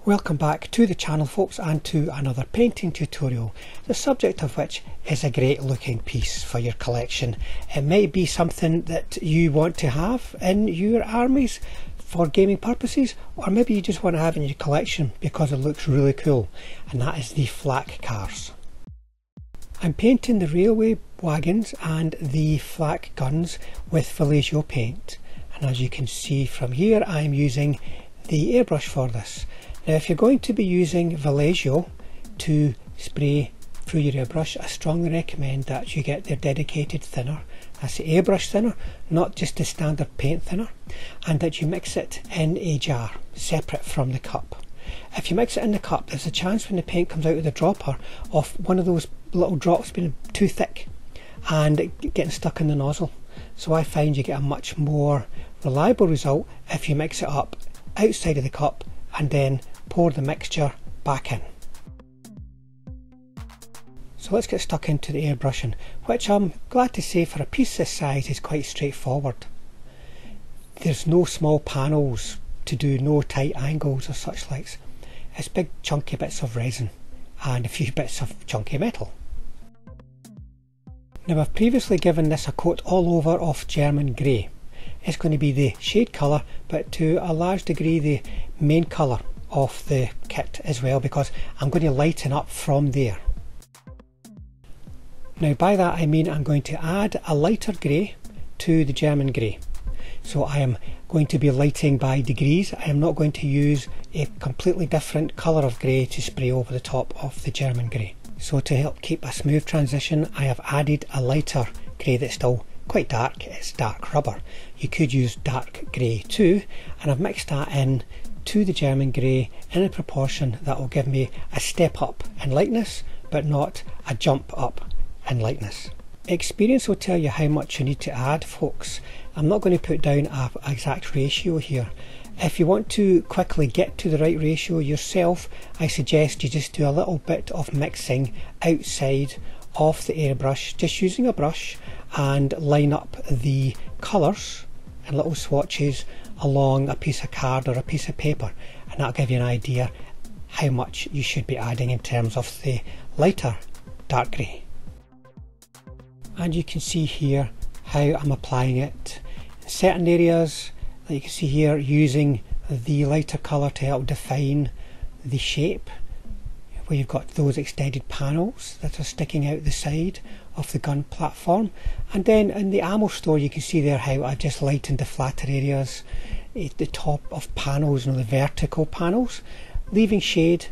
Welcome back to the channel, folks, and to another painting tutorial, the subject of which is a great looking piece for your collection. It might be something that you want to have in your armies for gaming purposes, or maybe you just want to have in your collection because it looks really cool, and that is the flak cars. I'm painting the railway wagons and the flak guns with Vallejo paint, and as you can see from here I'm using the airbrush for this. Now if you're going to be using Vallejo to spray through your airbrush, I strongly recommend that you get their dedicated thinner. That's the airbrush thinner, not just the standard paint thinner, and that you mix it in a jar separate from the cup. If you mix it in the cup, there's a chance when the paint comes out of the dropper of one of those little drops being too thick and getting stuck in the nozzle. So I find you get a much more reliable result if you mix it up outside of the cup and then pour the mixture back in. So let's get stuck into the airbrushing, which I'm glad to say for a piece this size is quite straightforward. There's no small panels to do, no tight angles or such likes. It's big chunky bits of resin and a few bits of chunky metal. Now I've previously given this a coat all over of German grey. It's going to be the shade colour, but to a large degree the main colour of the kit as well, because I'm going to lighten up from there. Now by that I mean I'm going to add a lighter grey to the German grey. So I am going to be lighting by degrees. I am not going to use a completely different colour of grey to spray over the top of the German grey. So to help keep a smooth transition, I have added a lighter grey that's still quite dark. It's dark rubber. You could use dark grey too, and I've mixed that in to the German grey in a proportion that will give me a step up in lightness but not a jump up in lightness. Experience will tell you how much you need to add, folks. I'm not going to put down an exact ratio here. If you want to quickly get to the right ratio yourself, I suggest you just do a little bit of mixing outside of the airbrush, just using a brush, and line up the colours in little swatches along a piece of card or a piece of paper, and that'll give you an idea how much you should be adding in terms of the lighter dark grey. And you can see here how I'm applying it in certain areas, that you can see here, using the lighter colour to help define the shape, where you've got those extended panels that are sticking out the side of the gun platform. And then in the ammo store you can see there how I've just lightened the flatter areas at the top of panels, the vertical panels, leaving shade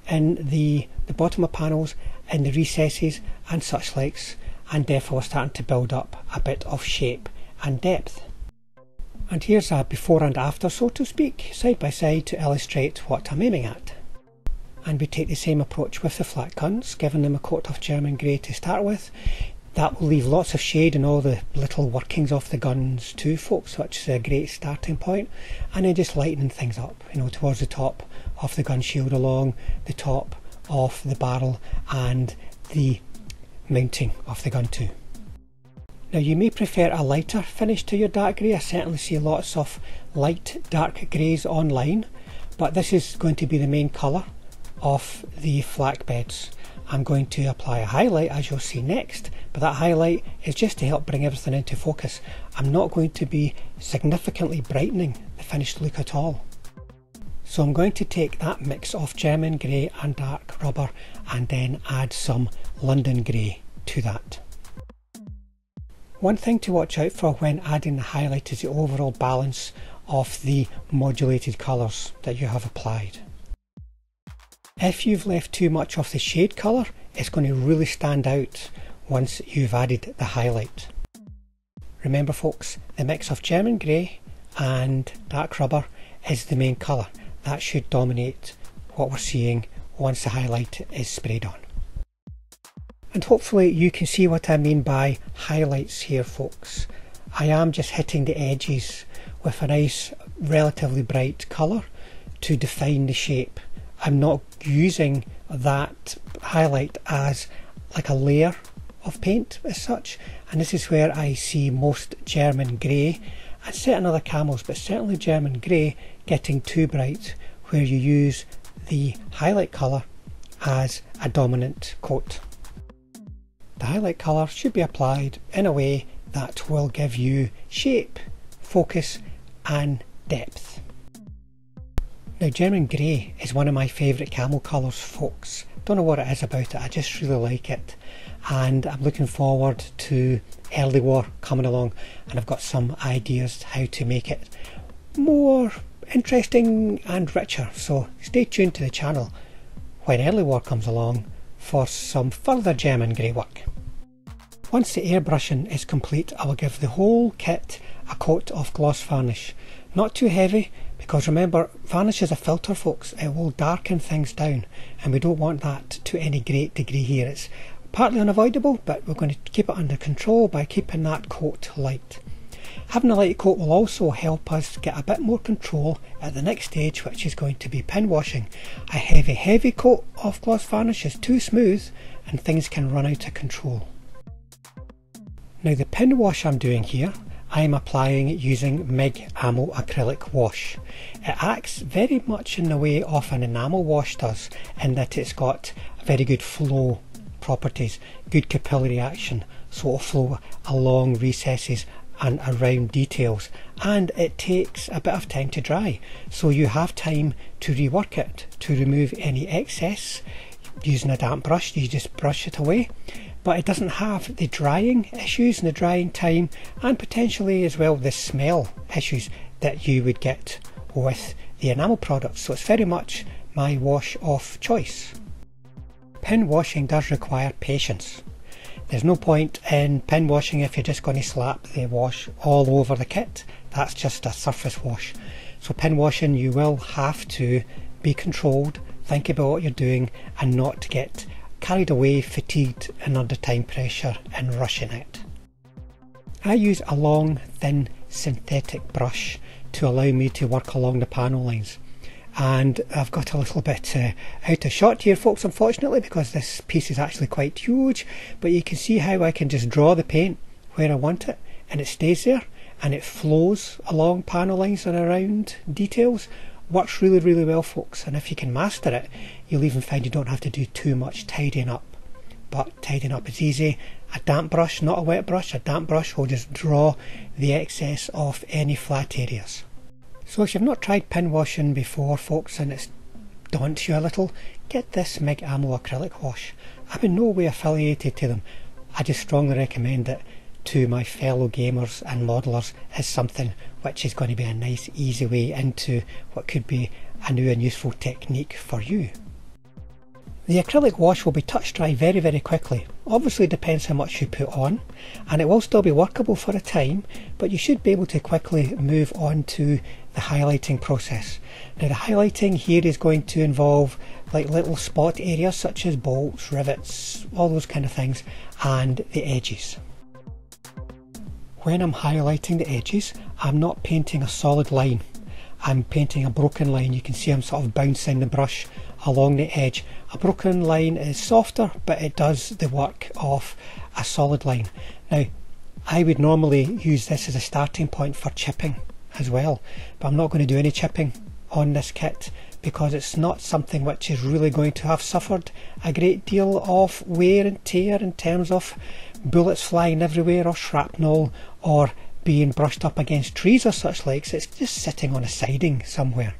in the bottom of panels, in the recesses and such likes, and therefore starting to build up a bit of shape and depth. And here's a before and after, so to speak, side by side, to illustrate what I'm aiming at. And we take the same approach with the flak guns, giving them a coat of German grey to start with. That will leave lots of shade in all the little workings of the guns too, folks, which is a great starting point. And then just lightening things up, towards the top of the gun shield, along the top of the barrel and the mounting of the gun too. Now you may prefer a lighter finish to your dark grey. I certainly see lots of light dark greys online, but this is going to be the main colour of the flak beds. I'm going to apply a highlight, as you'll see next, but that highlight is just to help bring everything into focus. I'm not going to be significantly brightening the finished look at all. So I'm going to take that mix of German grey and dark rubber and then add some London grey to that. One thing to watch out for when adding the highlight is the overall balance of the modulated colours that you have applied. If you've left too much of the shade colour, it's going to really stand out once you've added the highlight. Remember folks, the mix of German grey and dark rubber is the main colour. That should dominate what we're seeing once the highlight is sprayed on. And hopefully you can see what I mean by highlights here, folks. I am just hitting the edges with a nice relatively bright colour to define the shape. I'm not using that highlight as like a layer of paint as such, and this is where I see most German grey and certain other camos, but certainly German grey, getting too bright, where you use the highlight colour as a dominant coat. The highlight colour should be applied in a way that will give you shape, focus and depth. Now, German grey is one of my favourite camel colours, folks. Don't know what it is about it, I just really like it, and I'm looking forward to early war coming along, and I've got some ideas how to make it more interesting and richer, so stay tuned to the channel when early war comes along for some further German grey work. Once the airbrushing is complete, I will give the whole kit a coat of gloss varnish. Not too heavy, because remember, varnish is a filter, folks. It will darken things down, and we don't want that to any great degree here. It's partly unavoidable, but we're going to keep it under control by keeping that coat light. Having a light coat will also help us get a bit more control at the next stage, which is going to be pin washing. A heavy coat of gloss varnish is too smooth and things can run out of control. Now, the pin wash I'm doing here, I'm applying using MIG Ammo Acrylic Wash. It acts very much in the way of an enamel wash does, in that it's got very good flow properties, good capillary action, so it'll flow along recesses and around details, and it takes a bit of time to dry, so you have time to rework it, to remove any excess. Using a damp brush, you just brush it away, but it doesn't have the drying issues and the drying time, and potentially as well the smell issues that you would get with the enamel products, so it's very much my wash of choice. Pin washing does require patience. There's no point in pin washing if you're just going to slap the wash all over the kit. That's just a surface wash. So pin washing, you will have to be controlled, think about what you're doing, and not get carried away, fatigued and under time pressure and rushing it. I use a long, thin synthetic brush to allow me to work along the panel lines. And I've got a little bit out of shot here, folks, unfortunately, because this piece is actually quite huge, but you can see how I can just draw the paint where I want it and it stays there and it flows along panel lines and around details. Works really well, folks, and if you can master it, you'll even find you don't have to do too much tidying up. But tidying up is easy. A damp brush, not a wet brush, a damp brush will just draw the excess off any flat areas. So if you've not tried pin washing before, folks, and it's daunts you a little, get this MIG Ammo Acrylic Wash. I'm in no way affiliated to them. I just strongly recommend it to my fellow gamers and modelers as something which is going to be a nice easy way into what could be a new and useful technique for you. The acrylic wash will be touch dry very quickly. Obviously depends how much you put on, and it will still be workable for a time, but you should be able to quickly move on to the highlighting process. Now, the highlighting here is going to involve like little spot areas such as bolts, rivets, all those kind of things, and the edges. When I'm highlighting the edges, I'm not painting a solid line. I'm painting a broken line. You can see I'm sort of bouncing the brush along the edge. A broken line is softer, but it does the work of a solid line. Now, I would normally use this as a starting point for chipping as well, but I'm not going to do any chipping on this kit because it's not something which is really going to have suffered a great deal of wear and tear in terms of bullets flying everywhere or shrapnel or being brushed up against trees or such likes. It's just sitting on a siding somewhere.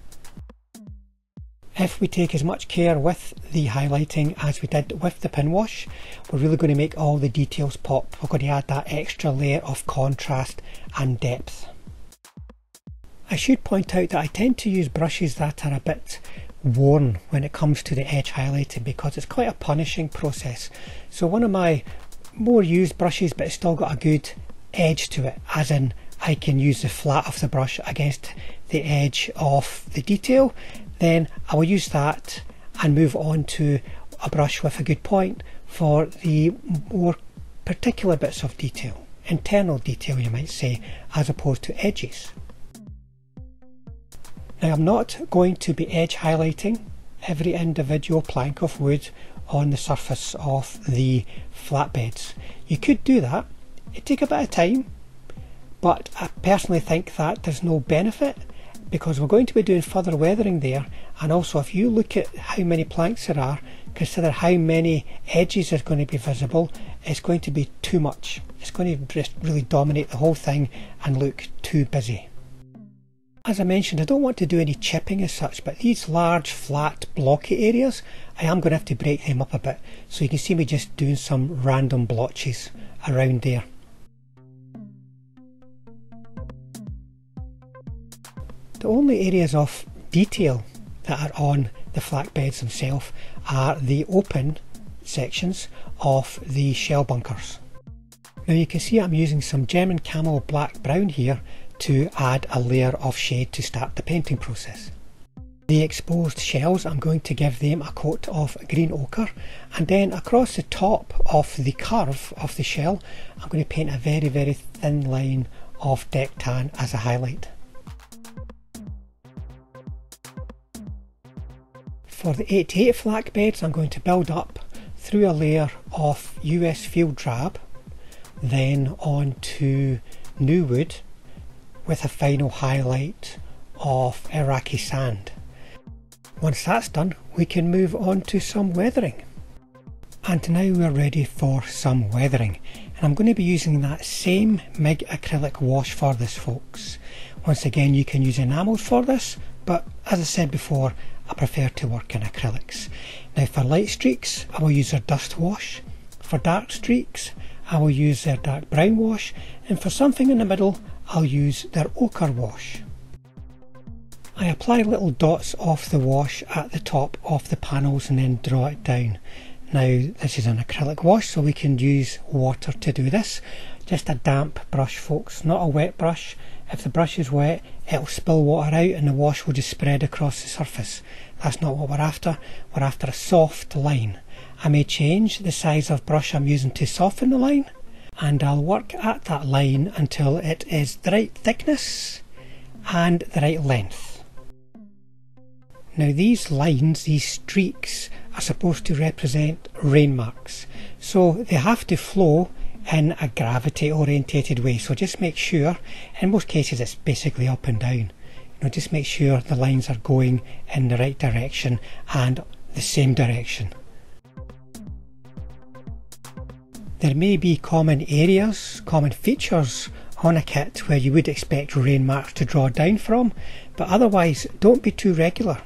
If we take as much care with the highlighting as we did with the pin wash, we're really going to make all the details pop. We're going to add that extra layer of contrast and depth. I should point out that I tend to use brushes that are a bit worn when it comes to the edge highlighting because it's quite a punishing process. So one of my more used brushes, but it's still got a good edge to it, as in I can use the flat of the brush against the edge of the detail, then I will use that and move on to a brush with a good point for the more particular bits of detail, internal detail you might say, as opposed to edges. Now, I'm not going to be edge highlighting every individual plank of wood on the surface of the flatbeds. You could do that, it'd take a bit of time, but I personally think that there's no benefit because we're going to be doing further weathering there, and also if you look at how many planks there are, consider how many edges are going to be visible, it's going to be too much. It's going to just really dominate the whole thing and look too busy. As I mentioned, I don't want to do any chipping as such, but these large flat blocky areas, I am going to have to break them up a bit, so you can see me just doing some random blotches around there. The only areas of detail that are on the flak beds themselves are the open sections of the shell bunkers. Now you can see I'm using some German camel black brown here to add a layer of shade to start the painting process. The exposed shells, I'm going to give them a coat of green ochre, and then across the top of the curve of the shell I'm going to paint a very thin line of deck tan as a highlight. For the 8-8 flak beds I'm going to build up through a layer of US field drab, then on to new wood with a final highlight of Iraqi sand. Once that's done, we can move on to some weathering. And now we're ready for some weathering, and I'm going to be using that same MIG acrylic wash for this, folks. Once again, you can use enamels for this, but as I said before, I prefer to work in acrylics. Now for light streaks, I will use their dust wash. For dark streaks, I will use their dark brown wash, and for something in the middle, I'll use their ochre wash. I apply little dots of the wash at the top of the panels and then draw it down. Now this is an acrylic wash, so we can use water to do this. Just a damp brush, folks, not a wet brush. If the brush is wet, it'll spill water out and the wash will just spread across the surface. That's not what we're after. We're after a soft line. I may change the size of brush I'm using to soften the line, and I'll work at that line until it is the right thickness and the right length. Now these lines, these streaks, are supposed to represent rain marks, so they have to flow in a gravity orientated way. So just make sure, in most cases it's basically up and down, just make sure the lines are going in the right direction and the same direction. There may be common areas, common features on a kit where you would expect rain marks to draw down from, but otherwise don't be too regular.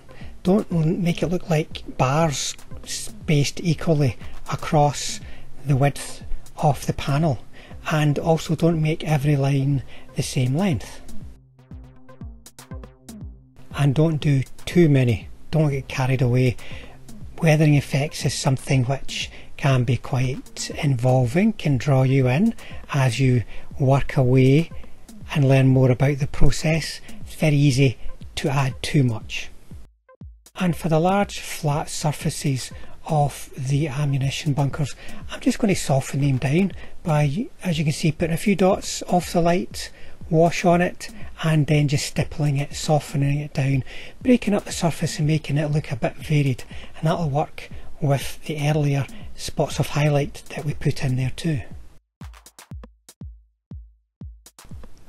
Don't make it look like bars spaced equally across the width of the panel, and also don't make every line the same length. And don't do too many, don't get carried away. Weathering effects is something which can be quite involving, can draw you in as you work away and learn more about the process. It's very easy to add too much. And for the large flat surfaces of the ammunition bunkers, I'm just going to soften them down by, as you can see, putting a few dots of the light wash on it and then just stippling it, softening it down, breaking up the surface and making it look a bit varied, and that'll work with the earlier spots of highlight that we put in there too.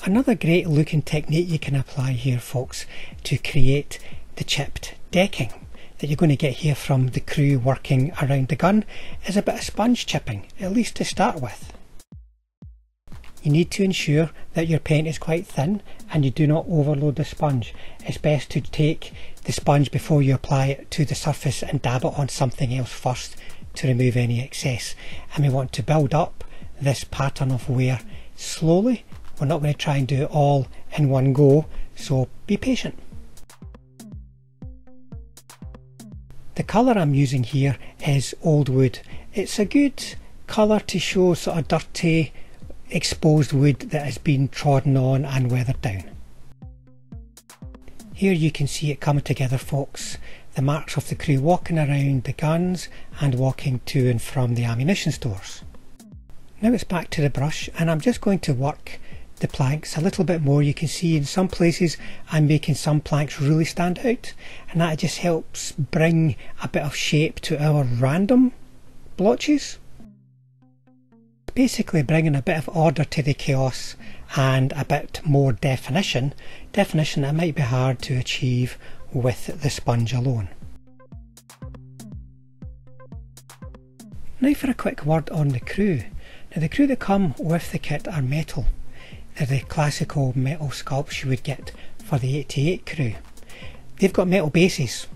Another great looking technique you can apply here, folks, to create the chipped decking that you're going to get here from the crew working around the gun is a bit of sponge chipping, at least to start with. You need to ensure that your paint is quite thin and you do not overload the sponge. It's best to take the sponge before you apply it to the surface and dab it on something else first to remove any excess. And we want to build up this pattern of wear slowly. We're not going to try and do it all in one go, so be patient. The colour I'm using here is old wood. It's a good colour to show sort of dirty, exposed wood that has been trodden on and weathered down. Here you can see it coming together, folks. The marks of the crew walking around the guns and walking to and from the ammunition stores. Now it's back to the brush, and I'm just going to work the planks a little bit more. You can see in some places I'm making some planks really stand out, and that just helps bring a bit of shape to our random blotches. basically bringing a bit of order to the chaos and a bit more definition that might be hard to achieve with the sponge alone. Now for a quick word on the crew. Now the crew that come with the kit are metal. They're the classical metal sculpts you would get for the 88 crew. They've got metal bases.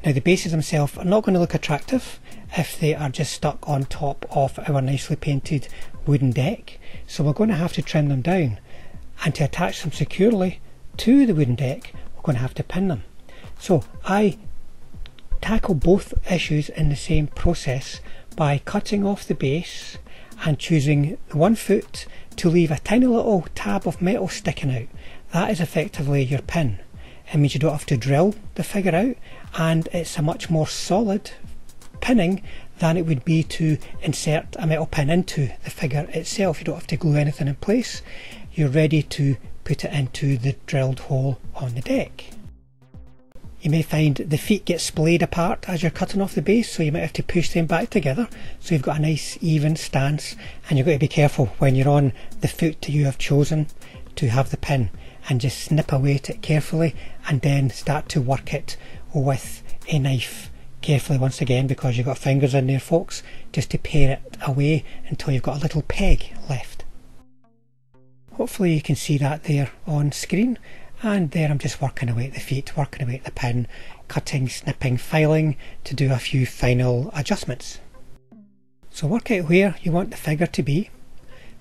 Now the bases themselves are not going to look attractive if they are just stuck on top of our nicely painted wooden deck, so we're going to have to trim them down, and to attach them securely to the wooden deck we're going to have to pin them. So I tackle both issues in the same process by cutting off the base and choosing the one foot to leave a tiny little tab of metal sticking out. That is effectively your pin. It means you don't have to drill the figure out, and it's a much more solid pinning than it would be to insert a metal pin into the figure itself. You don't have to glue anything in place. You're ready to put it into the drilled hole on the deck. You may find the feet get splayed apart as you're cutting off the base, so you might have to push them back together so you've got a nice even stance, and you've got to be careful when you're on the foot that you have chosen to have the pin, and just snip away at it carefully and then start to work it with a knife carefully once again, because you've got fingers in there folks, just to pare it away until you've got a little peg left. Hopefully you can see that there on screen, and there I'm just working away at the feet, working away at the pin, cutting, snipping, filing to do a few final adjustments. So work out where you want the figure to be,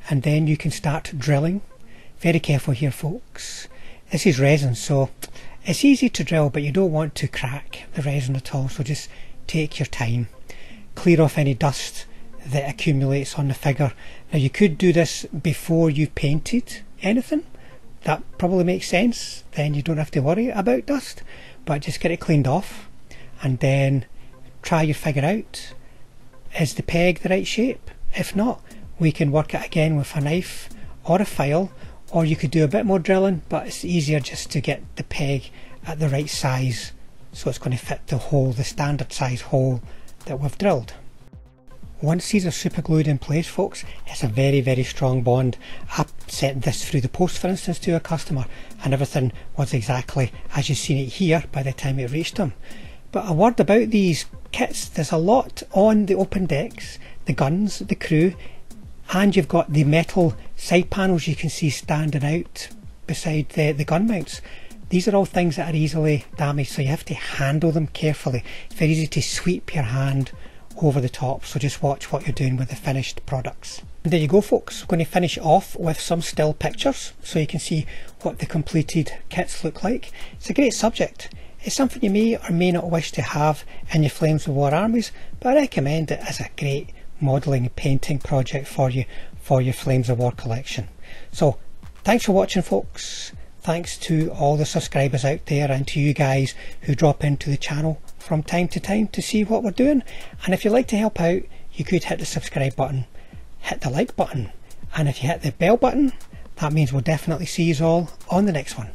and then you can start drilling. Very careful here folks, this is resin, so it's easy to drill, but you don't want to crack the resin at all, so just take your time. Clear off any dust that accumulates on the figure. Now you could do this before you've painted anything, that probably makes sense, then you don't have to worry about dust, but just get it cleaned off and then try your figure out. Is the peg the right shape? If not, we can work it again with a knife or a file, or you could do a bit more drilling, but it's easier just to get the peg at the right size so it's going to fit the hole, the standard size hole that we've drilled. Once these are super glued in place folks, it's a very strong bond. I sent this through the post for instance to a customer, and everything was exactly as you've seen it here by the time it reached them. But a word about these kits, there's a lot on the open decks, the guns, the crew, and you've got the metal side panels you can see standing out beside the gun mounts. These are all things that are easily damaged, so you have to handle them carefully. It's very easy to sweep your hand over the top, so just watch what you're doing with the finished products. And there you go folks, we're going to finish off with some still pictures so you can see what the completed kits look like. It's a great subject. It's something you may or may not wish to have in your Flames of War armies, but I recommend it as a great modelling and painting project for you for your Flames of War collection. So thanks for watching folks, thanks to all the subscribers out there and to you guys who drop into the channel from time to time to see what we're doing. And if you'd like to help out, you could hit the subscribe button, hit the like button, and if you hit the bell button, that means we'll definitely see you all on the next one.